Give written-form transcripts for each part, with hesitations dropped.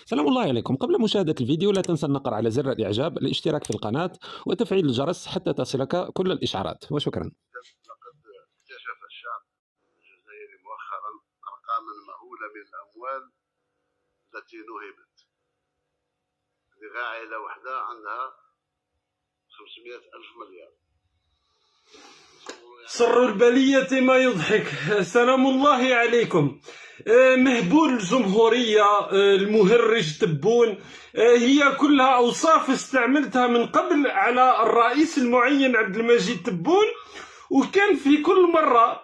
سلام الله عليكم. قبل مشاهدة الفيديو لا تنسى النقر على زر الإعجاب، الاشتراك في القناة وتفعيل الجرس حتى تصلك كل الإشعارات، وشكرا. لقد اكتشف الشعب الجزائري مؤخرا أرقاما مهولة من الأموال التي نهبت. عائلة واحدة عندها 500 ألف مليار. سر البلية ما يضحك. سلام الله عليكم. مهبول الجمهورية، المهرج تبون، هي كلها أوصاف استعملتها من قبل على الرئيس المعين عبد المجيد تبون، وكان في كل مرة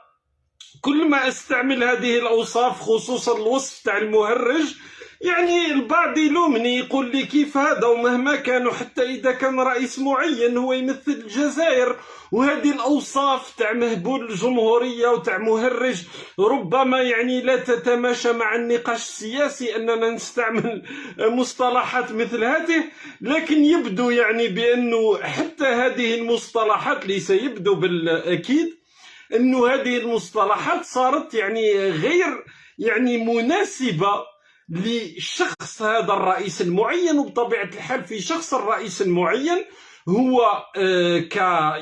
كل ما استعمل هذه الأوصاف خصوصا الوصف تاع المهرج، يعني البعض يلومني يقول لي كيف هذا ومهما كانوا، حتى إذا كان رئيس معين هو يمثل الجزائر، وهذه الأوصاف تاع مهبول الجمهورية وتاع مهرج ربما يعني لا تتماشى مع النقاش السياسي أننا نستعمل مصطلحات مثل هذه. لكن يبدو يعني بأنه حتى هذه المصطلحات، ليس يبدو بالأكيد أنه هذه المصطلحات صارت يعني غير يعني مناسبة لشخص هذا الرئيس المعين. وبطبيعة الحال في شخص الرئيس المعين هو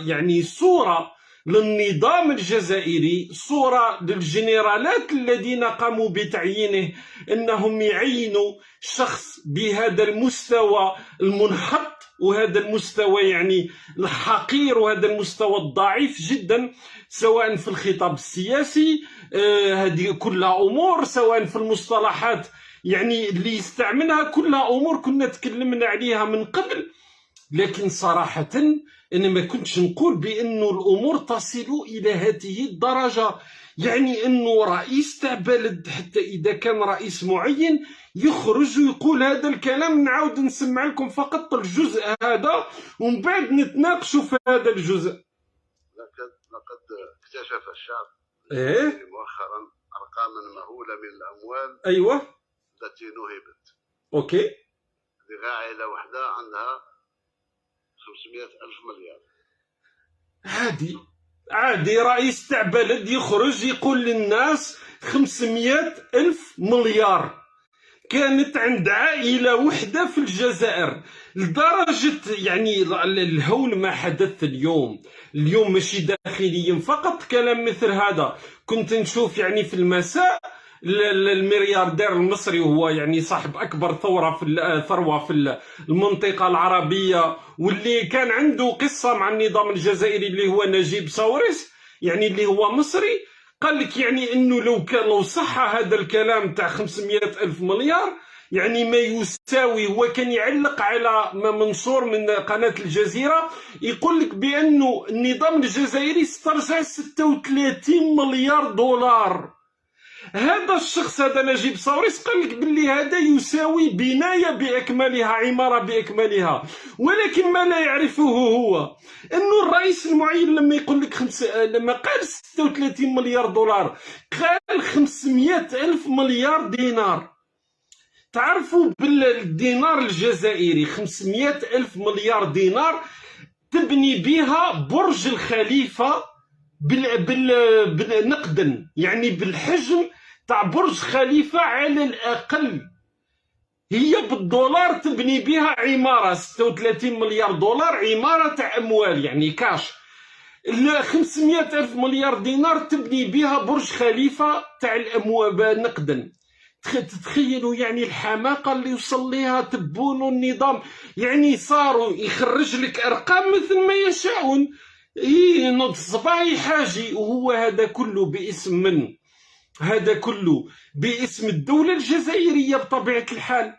يعني صورة للنظام الجزائري، صورة للجنرالات الذين قاموا بتعيينه أنهم يعينوا شخص بهذا المستوى المنحط وهذا المستوى يعني الحقير وهذا المستوى الضعيف جدا، سواء في الخطاب السياسي، هذه كلها أمور، سواء في المصطلحات يعني اللي يستعملها، كلها أمور كنا تكلمنا عليها من قبل. لكن صراحة أنا ما كنتش نقول بأنه الأمور تصل إلى هذه الدرجة، يعني أنه رئيس تاع بلد حتى إذا كان رئيس معين يخرج ويقول هذا الكلام. نعاود نسمع لكم فقط الجزء هذا ومن بعد نتناقشوا في هذا الجزء. لقد اكتشف الشعب مؤخرا أرقاما مهولة من الأموال أيوة التي نهبت. أوكي. عائلة واحدة عندها 500 ألف مليار. عادي رئيس تاع بلد يخرج يقول للناس 500 ألف مليار كانت عند عائلة وحدة في الجزائر. لدرجة يعني الهول ما حدث اليوم ماشي داخليا فقط كلام مثل هذا. كنت نشوف يعني في المساء الملياردير المصري وهو يعني صاحب أكبر ثروة في المنطقة العربية، واللي كان عنده قصة مع النظام الجزائري اللي هو نجيب ساوريس، يعني اللي هو مصري، قال لك يعني انه لو صح هذا الكلام تاع 500 ألف مليار يعني ما يساوي. هو كان يعلق على منصور من قناة الجزيرة يقول لك بأنه النظام الجزائري استرجع 36 مليار دولار. هذا الشخص هذا نجيب ساوريس قال لك باللي هذا يساوي بناية بأكملها، عمارة بأكملها. ولكن ما لا يعرفه هو أنه الرئيس المعين لما يقول لك لما قال 36 مليار دولار قال 500 ألف مليار دينار. تعرفوا بالدينار الجزائري 500 ألف مليار دينار تبني بها برج الخليفة نقدا، يعني بالحجم تاع برج خليفة على الأقل. هي بالدولار تبني بها عمارة 36 مليار دولار، عمارة تاع أموال يعني كاش. 500 ألف مليار دينار تبني بها برج خليفة تاع الأموال نقدا. تتخيلوا يعني الحماقة اللي وصل ليها تبون النظام، يعني صاروا يخرج لك أرقام مثل ما يشاءون، نض صباعي حاجي. وهو هذا كله باسم من؟ هذا كله باسم الدولة الجزائرية بطبيعة الحال.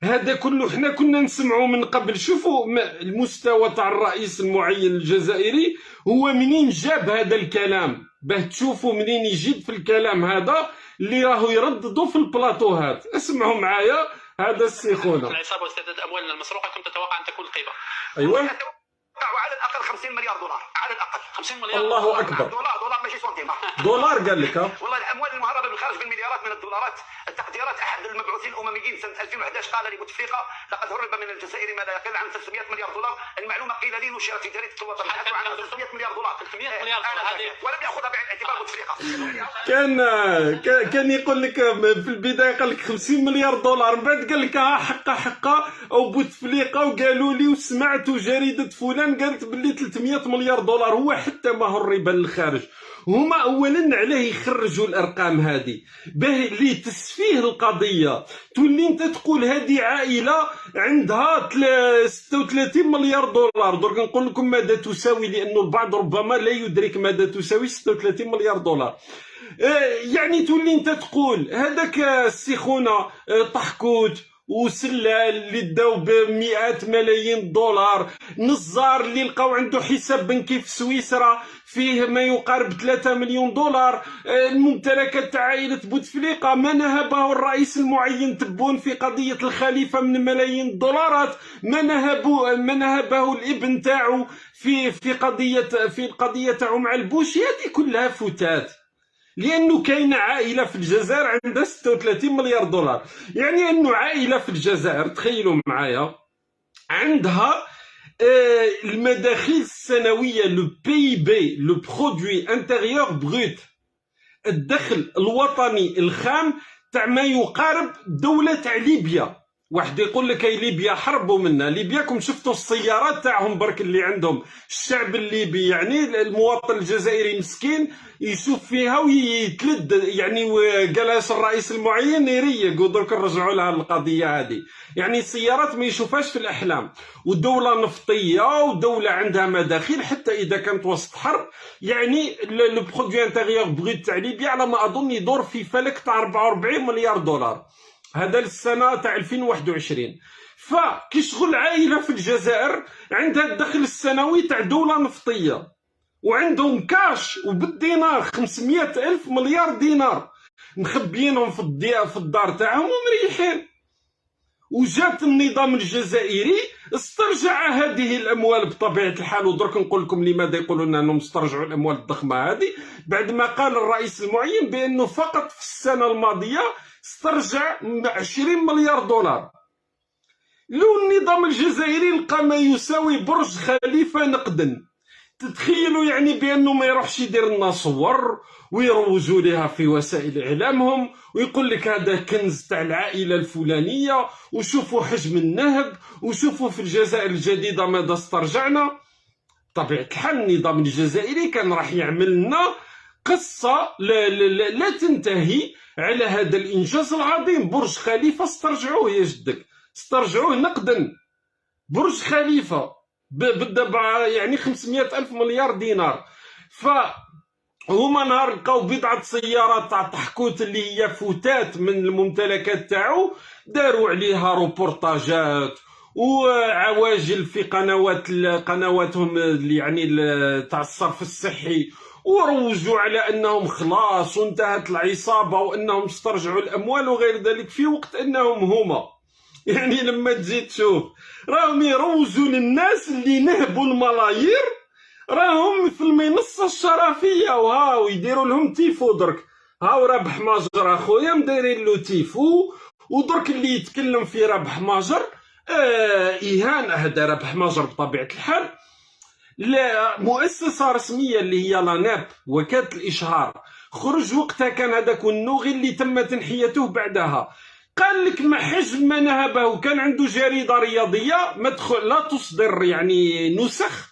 هذا كله احنا كنا نسمعه من قبل. شوفوا المستوى تاع الرئيس المعين الجزائري، هو منين جاب هذا الكلام، باه تشوفوا منين يجيب في الكلام هذا اللي راهو يرددوا في البلاطوهات. اسمعوا معايا هذا السيخونة. العصابة واسترداد أموالنا المسروقة كنت تتوقع أن تكون القيمة. أيوة. على الاقل 50 مليار دولار على الاقل 50 مليار الله اكبر. دولار ماشي سنتيم. دولار قال لك والله الاموال المهربه بالخارج بالمليارات من الدولارات. التقديرات احد المبعوثين الامميين سنه 2011 قال لبوتفليقه لقد هرب من الجزائر ما لا يقل عن 300 مليار دولار. المعلومه قيل لي نشرت في جريده الوطن تحدث عن 300 مليار دولار. 300 مليار دولار هذه ولم ياخذها بعين الاعتبار بوتفليقه. كان يقول لك في البدايه قال لك 50 مليار دولار، من بعد قال لك حقه او بوتفليقه وقالوا لي وسمعت جريده فلان قالت باللي 300 مليار دولار. هو حتى ما هو الربا للخارج. هما اولا عليه يخرجوا الارقام هذه باه لتسفيه القضيه. تولي انت تقول هذه عائله عندها 36 مليار دولار. درك نقول لكم ماذا تساوي، لانه البعض ربما لا يدرك ماذا تساوي 36 مليار دولار. يعني تولي انت تقول هذاك السخونه طحكوت وسلال اللي داو بمئات ملايين دولار، نزار اللي لقاو عنده حساب بنكي في سويسرا فيه ما يقارب 3 مليون دولار، الممتلكات تاع عائلة بوتفليقة ما نهبه الرئيس المعين تبون في قضية الخليفة من ملايين الدولارات، ما نهبه الابن تاعو في القضية تاعو مع البوشي. هذه كلها فتات، لأنه كاينة عائلة في الجزائر عندها 36 مليار دولار. يعني أنه عائلة في الجزائر تخيلوا معايا عندها المداخيل السنوية لو PIB لو برودوي انتيريور بروت، الدخل الوطني الخام تاع ما يقارب دولة تاع ليبيا. واحد يقول لك هي ليبيا حربوا منا، ليبياكم شفتوا السيارات تاعهم برك اللي عندهم الشعب الليبي، يعني المواطن الجزائري مسكين يشوف فيها ويتلد. يعني وقالها الرئيس المعين يريق ودرك نرجعوا لها القضيه هذه. يعني السيارات ما يشوفهاش في الاحلام، ودوله نفطيه ودوله عندها مداخيل حتى اذا كانت وسط حرب. يعني لو برودوي انتيريور بروت تاع ليبيا على ما اظن يدور في فلك تاع 44 مليار دولار، هذا للسنه تاع 2021. فكي شغل عائله في الجزائر عندها الدخل السنوي تاع دوله نفطيه وعندهم كاش وبالدينار 500 ألف مليار دينار مخبيينهم في الدار تاعهم ومريحين. وجات النظام الجزائري استرجع هذه الاموال بطبيعه الحال. ودرك نقول لكم لماذا يقولون انهم استرجعوا الاموال الضخمه هذه، بعد ما قال الرئيس المعين بانه فقط في السنه الماضيه استرجع 20 مليار دولار. لو النظام الجزائري لقى ما يساوي برج خليفه نقدا، تتخيلوا يعني بانه ما يروحش يدير لنا صور ويروجوا لها في وسائل اعلامهم ويقول لك هذا كنز تاع العائله الفلانيه وشوفوا حجم النهب وشوفوا في الجزائر الجديده ماذا استرجعنا. طبيعه الحال النظام الجزائري كان راح يعمل لنا قصه لا تنتهي على هذا الانجاز العظيم. برج خليفه استرجعوه يا جدك، استرجعوه نقدا. برج خليفه بالدبع يعني 500 ألف مليار دينار. فهما نهار لقاو بضعة سيارات تاع طحكوت اللي هي فتات من الممتلكات تاعو، داروا عليها روبورتاجات وعواجل في قنواتهم يعني تاع الصرف الصحي، وروجوا على انهم خلاص وانتهت العصابه وانهم استرجعوا الاموال وغير ذلك، في وقت انهم هما يعني لما تجي تشوف راهم يروجوا للناس اللي نهبوا الملايير، راهم في المنصه الشرفيه وهاو يديروا لهم تيفو. درك هاو رابح ماجر اخويا مدايرين له تيفو، ودرك اللي يتكلم في رابح ماجر اهانه. هذا رابح ماجر بطبيعه الحال لا مؤسسه رسميه اللي هي لاناب وكاله الاشهار، خرج وقتها كان هذاك النوغي اللي تم تنحيته بعدها، قال لك ما حجم ما نهبه. كان عنده جريده رياضيه لا تصدر يعني نسخ،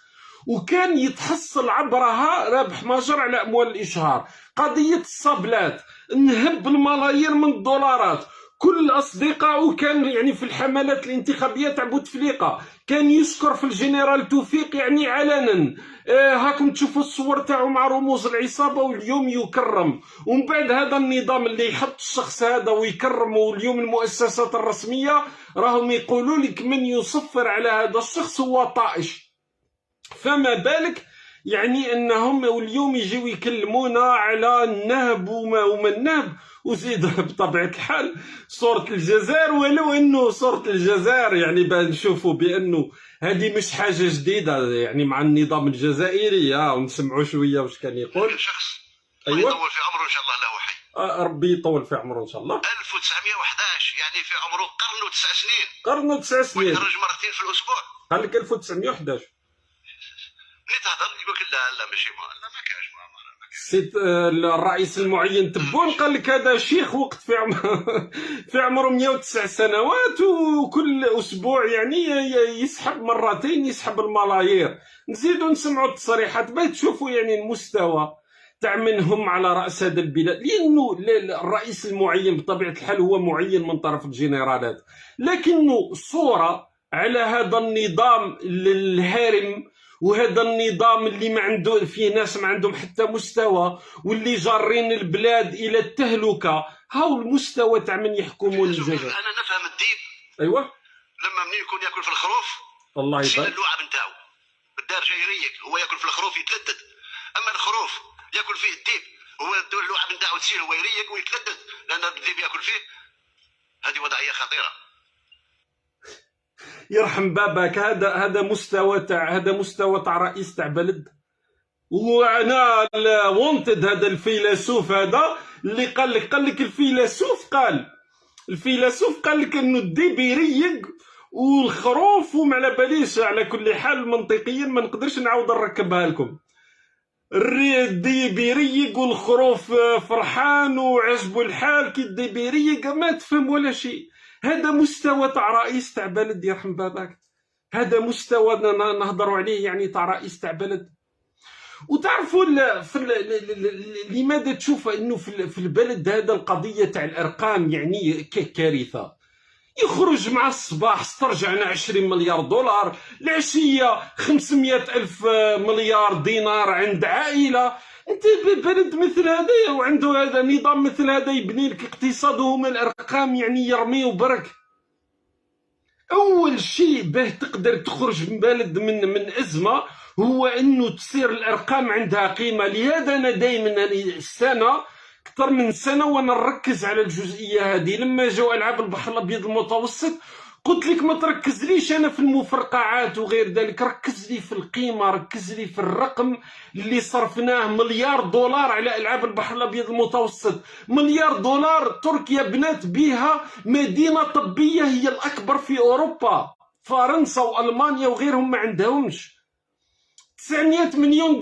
وكان يتحصل عبرها رابح ماجر على اموال الاشهار. قضيه الصابلات نهب الملايير من الدولارات. كل اصدقائه كان يعني في الحملات الانتخابيه تاع بوتفليقه كان يشكر في الجنرال توفيق يعني علنا. هاكم تشوفوا الصور تاعو مع رموز العصابه واليوم يكرم. ومن بعد هذا النظام اللي يحط الشخص هذا ويكرمه، واليوم المؤسسات الرسميه راهم يقولوا لك من يصفر على هذا الشخص هو طائش. فما بالك يعني انهم اليوم يجيو يكلمونا على النهب وما النهب، وزيد بطبيعة الحال صورة الجزائر، ولو انه صورة الجزائر يعني بان نشوفوا بانه هذه مش حاجة جديدة يعني مع النظام الجزائري، ونسمعوا شوية واش كان يقول. شخص ايوه يطول في عمره ان شاء الله له حي. ربي يطول في عمره ان شاء الله. 1911 يعني في عمره قرن و9 سنين. قرن و9 سنين. ويخرج مرتين في الاسبوع. قال لك 1911. اللي تهضر يقول لك لا ماشي لا ما كاش سيد الرئيس المعين تبون قال لك هذا شيخ وقت في عمره 109 سنوات، وكل اسبوع يعني يسحب مرتين، يسحب الملايير. نزيدوا نسمعوا التصريحات باش تشوفوا يعني المستوى تاع منهم على راس هذا البلاد، لانه الرئيس المعين بطبيعه الحال هو معين من طرف الجنرالات، لكنه صوره على هذا النظام الهارم، وهذا النظام اللي ما عنده فيه ناس ما عندهم حتى مستوى، واللي جارين البلاد الى التهلكه. هاو المستوى تاع من يحكمون الجزائر. انا نفهم الديب. ايوه لما منين يكون ياكل في الخروف الله يشيل يبارك اللعب نتاعو الدار جاي يريق، هو ياكل في الخروف يتلدد. اما الخروف ياكل فيه الديب، هو اللعب نتاعو تسيل هو يريق ويتلدد لان الديب ياكل فيه. هذه وضعيه خطيره. يرحم باباك. هذا مستوى تاع رئيس تاع بلد. وانا وونتد هذا الفيلسوف هذا اللي قال لك الفيلسوف قال لك انه الديب يريق والخروف وما على باليش. على كل حال منطقيا ما نقدرش نعاود نركبها لكم. الديب يريق والخروف فرحان وعجبو الحال. كي الديب يريق ما تفهم ولا شيء. هذا مستوى تاع رئيس تاع بلد يرحم باباك. هذا مستوى نهضروا عليه يعني تاع رئيس تاع بلد. وتعرفوا لماذا تشوف انه في البلد هذا القضيه تاع الارقام يعني كارثه. يخرج مع الصباح استرجعنا 20 مليار دولار، العشيه 500 ألف مليار دينار عند عائله. انت بلد مثل هذا وعنده هذا نظام مثل هذا يبني لك اقتصاد وهما الارقام يعني يرميو برك. اول شيء باه تقدر تخرج من بلد من ازمه هو انه تصير الارقام عندها قيمه. لهذا انا دائما السنه اكثر من سنه وانا نركز على الجزئيه هذه. لما جاوا العاب البحر الابيض المتوسط قلت لك ما تركزليش انا في المفرقعات وغير ذلك، ركز لي في القيمه، ركز لي في الرقم اللي صرفناه. مليار دولار على العاب البحر الابيض المتوسط. مليار دولار تركيا بنات بها مدينه طبيه هي الاكبر في اوروبا. فرنسا والمانيا وغيرهم ما عندهمش. 900 مليون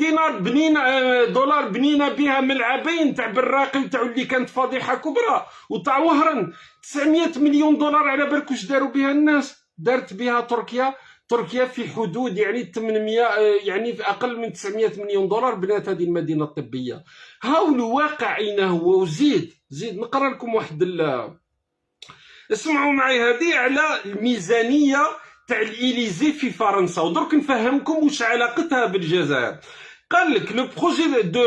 دولار بنينا بها ملعبين تاع براقي وتاع اللي كانت فضيحه كبرى وتاع وهران. 900 مليون دولار على بالك واش داروا بها الناس؟ دارت بها تركيا في حدود يعني 800 يعني في اقل من 900 مليون دولار بنات هذه المدينه الطبيه. هاو الواقع اين هو. وزيد نقرا لكم واحد اسمعوا معي هذه على الميزانيه تاع الإليزي في فرنسا، ودرك نفهمكم واش علاقتها بالجزائر. قال لك لو بروجي دو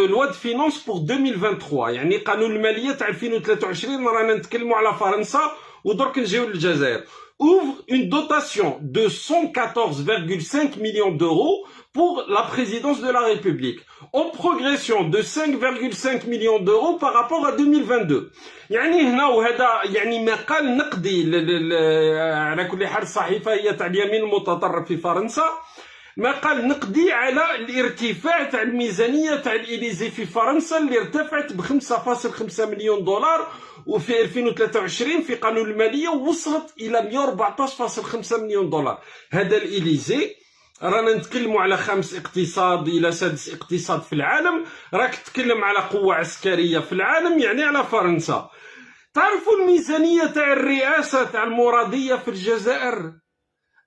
لوا دو فينانس بور 2023 يعني قانون الماليه تاع 2023. رانا نتكلموا على فرنسا ودرك نجيو للجزائر. ouvre une dotation de 114,5 millions d'euros pour la présidence de la République, en progression de 5,5 millions d'euros par rapport à 2022. يعني هنا وهذا يعني مقال نقدي على كل حال. الصحيفة هي تاع اليمين المتطرف في فرنسا. مقال نقدي على الارتفاع تاع الميزانية تاع الإليزي في فرنسا اللي ارتفعت ب 5.5 مليون دولار وفي 2023 في قانون المالية وصلت إلى 114.5 مليون دولار. هذا الإليزي رانا نتكلموا على 5 اقتصاد إلى 6 اقتصاد في العالم. راك تتكلم على قوة عسكرية في العالم يعني على فرنسا. تعرفوا الميزانية تاع الرئاسة تاع المرادية في الجزائر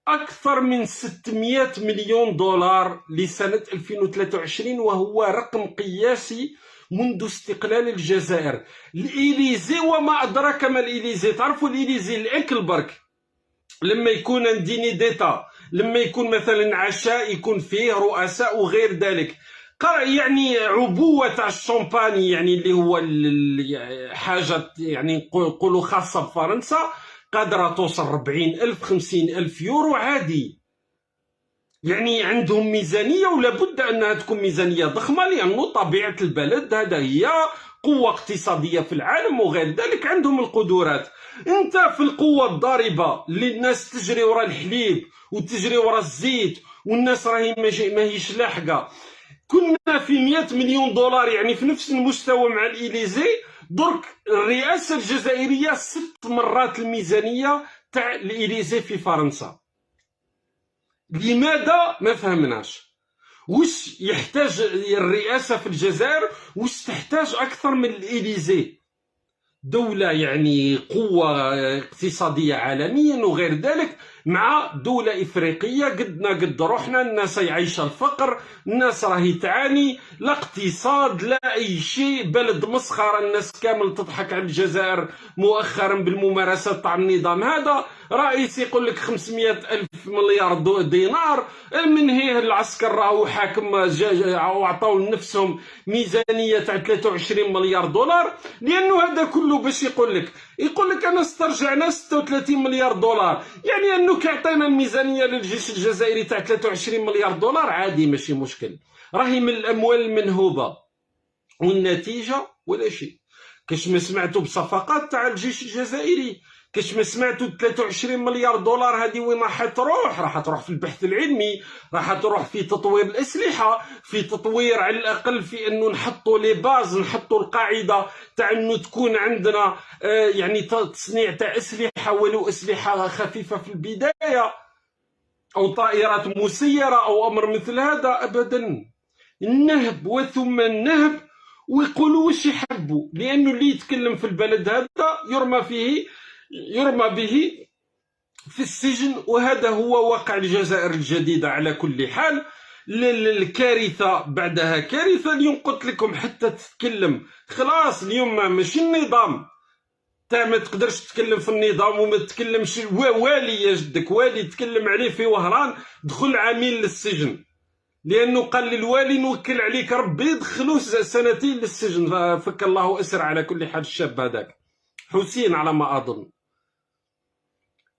أكثر من 600 مليون دولار لسنة 2023 وهو رقم قياسي منذ استقلال الجزائر. الإليزي وما أدراك ما الإليزي. تعرفوا الإليزي الأكل برك لما يكون ان ديني ديتا، لما يكون مثلا عشاء يكون فيه رؤساء وغير ذلك. يعني عبوة تاع الشامباني يعني اللي هو حاجة يعني نقولوا خاصة بفرنسا قادرة توصل 40,000 50,000 يورو عادي. يعني عندهم ميزانية ولا بد أنها تكون ميزانية ضخمة، لأنه طبيعة البلد هذا هي قوة اقتصادية في العالم وغير ذلك، عندهم القدرات. أنت في القوة الضاربة اللي الناس تجري وراء الحليب وتجري وراء الزيت والناس راهي ماهيش لاحقة. كنا في 100 مليون دولار، يعني في نفس المستوى مع الإليزي. درك الرئاسة الجزائرية 6 مرات الميزانية تاع الإليزي في فرنسا. لماذا؟ ما فهمناش. وش يحتاج الرئاسة في الجزائر؟ وش تحتاج أكثر من الإليزي؟ دولة يعني قوة اقتصادية عالميا وغير ذلك، مع دولة إفريقية قدنا قد روحنا، الناس يعيش الفقر، الناس راهي تعاني، لا اقتصاد لا أي شيء، بلد مسخرة، الناس كامل تضحك على الجزائر مؤخرا بالممارسات تاع النظام هذا. رئيس يقول لك 500 ألف مليار دينار، من هي العسكر راهو حاكم وعطاو لنفسهم ميزانية تاع 23 مليار دولار، لأنه هذا كله باش يقول لك أنا استرجعنا 36 مليار دولار، يعني أنه كيعطينا الميزانية للجيش الجزائري تاع 23 مليار دولار عادي ماشي مشكل، راهي من الأموال المنهوبة، والنتيجة ولا شيء. كاش ما سمعتوا بصفقات تاع الجيش الجزائري، كاش ما سمعتوا 23 مليار دولار هذه وين راح تروح؟ راح تروح في البحث العلمي، راح تروح في تطوير الأسلحة، في تطوير على الأقل في أنه نحطوا لي باز، نحطوا القاعدة تاع أنه تكون عندنا يعني تصنيع تاع أسلحة، ولو أسلحة خفيفة في البداية أو طائرات مسيرة أو أمر مثل هذا. أبدا، النهب وثم النهب، ويقولوا واش يحبوا، لأنه اللي يتكلم في البلد هذا يرمى به في السجن. وهذا هو واقع الجزائر الجديدة. على كل حال الكارثة بعدها كارثة. اليوم قلت لكم حتى تتكلم خلاص، اليوم ماشي النظام، تا ما تقدرش تتكلم في النظام وما تتكلمش. والي يا جدك، والي تكلم عليه في وهران دخل عامين للسجن، لأنه قال للوالي نوكل عليك ربي يدخلوه 2 سنين للسجن. فك الله أسر. على كل حال الشاب هذاك حسين على ما أظن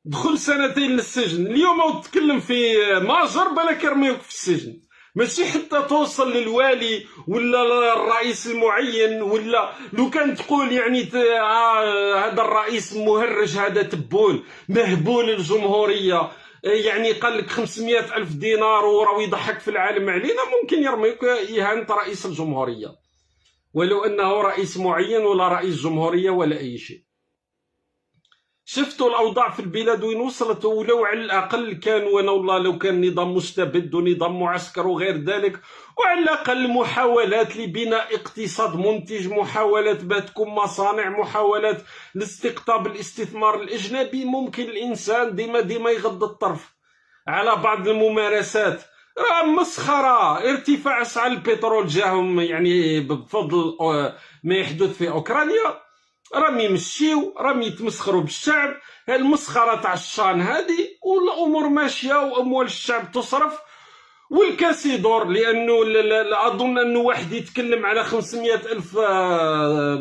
دخل 2 سنين للسجن. اليوم تتكلم في ماجر بالك يرميوك في السجن، ماشي حتى توصل للوالي ولا الرئيس المعين. ولا لو كان تقول يعني هذا الرئيس مهرج، هذا تبون مهبول الجمهورية، يعني قال لك 500 ألف دينار وراو يضحك في العالم علينا، ممكن يرميك إهانة رئيس الجمهورية، ولو أنه رئيس معين ولا رئيس جمهورية ولا أي شيء. شفتوا الأوضاع في البلاد وين وصلت؟ ولو على الأقل كان، وانا والله لو كان نظام مستبد ونظام معسكر وغير ذلك، وعلى الأقل محاولات لبناء اقتصاد منتج، محاولات باه تكون مصانع، محاولات لاستقطاب الاستثمار الأجنبي، ممكن الإنسان ديما يغض الطرف على بعض الممارسات. راه مسخرة. ارتفاع أسعار البترول جاهم يعني بفضل ما يحدث في أوكرانيا، راهم يمشيو، راهم يتمسخروا بالشعب. المسخرة تاع الشان هذه، والأمور ماشية وأموال الشعب تصرف والكاس يدور. لأنه أظن أنه واحد يتكلم على 500 ألف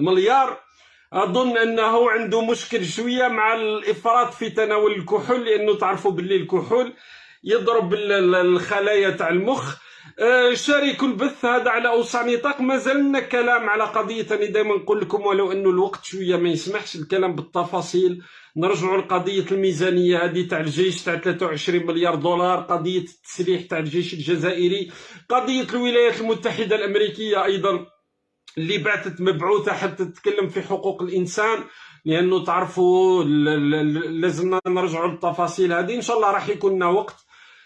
مليار، أظن أنه عنده مشكل شوية مع الإفراط في تناول الكحول، لأنه تعرفوا باللي الكحول يضرب الخلايا تاع المخ. شاركوا البث هذا على أوسع نطاق. ما زلنا كلام على قضية، أنا دائما نقول لكم ولو أنه الوقت شوية ما يسمحش الكلام بالتفاصيل، نرجعوا لقضية الميزانية هذه تاع الجيش تاع 23 مليار دولار، قضية التسليح تاع الجيش الجزائري، قضية الولايات المتحدة الأمريكية أيضا اللي بعثت مبعوثة حتى تتكلم في حقوق الإنسان، لأنه تعرفوا لازمنا نرجعوا للتفاصيل هذه. إن شاء الله راح يكون لنا وقت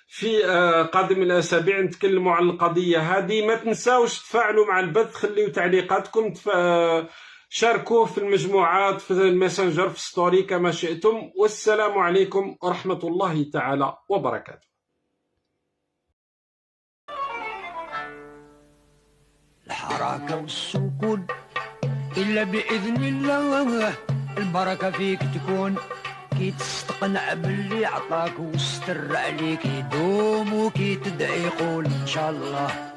في قادم الأسابيع نتكلموا عن القضية هذه. ما تنساوش تفاعلوا مع البث، خليوا تعليقاتكم، شاركوه في المجموعات، في الماسنجر، في ستوري كما شئتم. والسلام عليكم ورحمة الله تعالى وبركاته. الحركة والسكون إلا بإذن الله، البركة فيك تكون، كي تستقنع باللي عطاك وستر عليك يدوم، وكي تدعي قول إن شاء الله.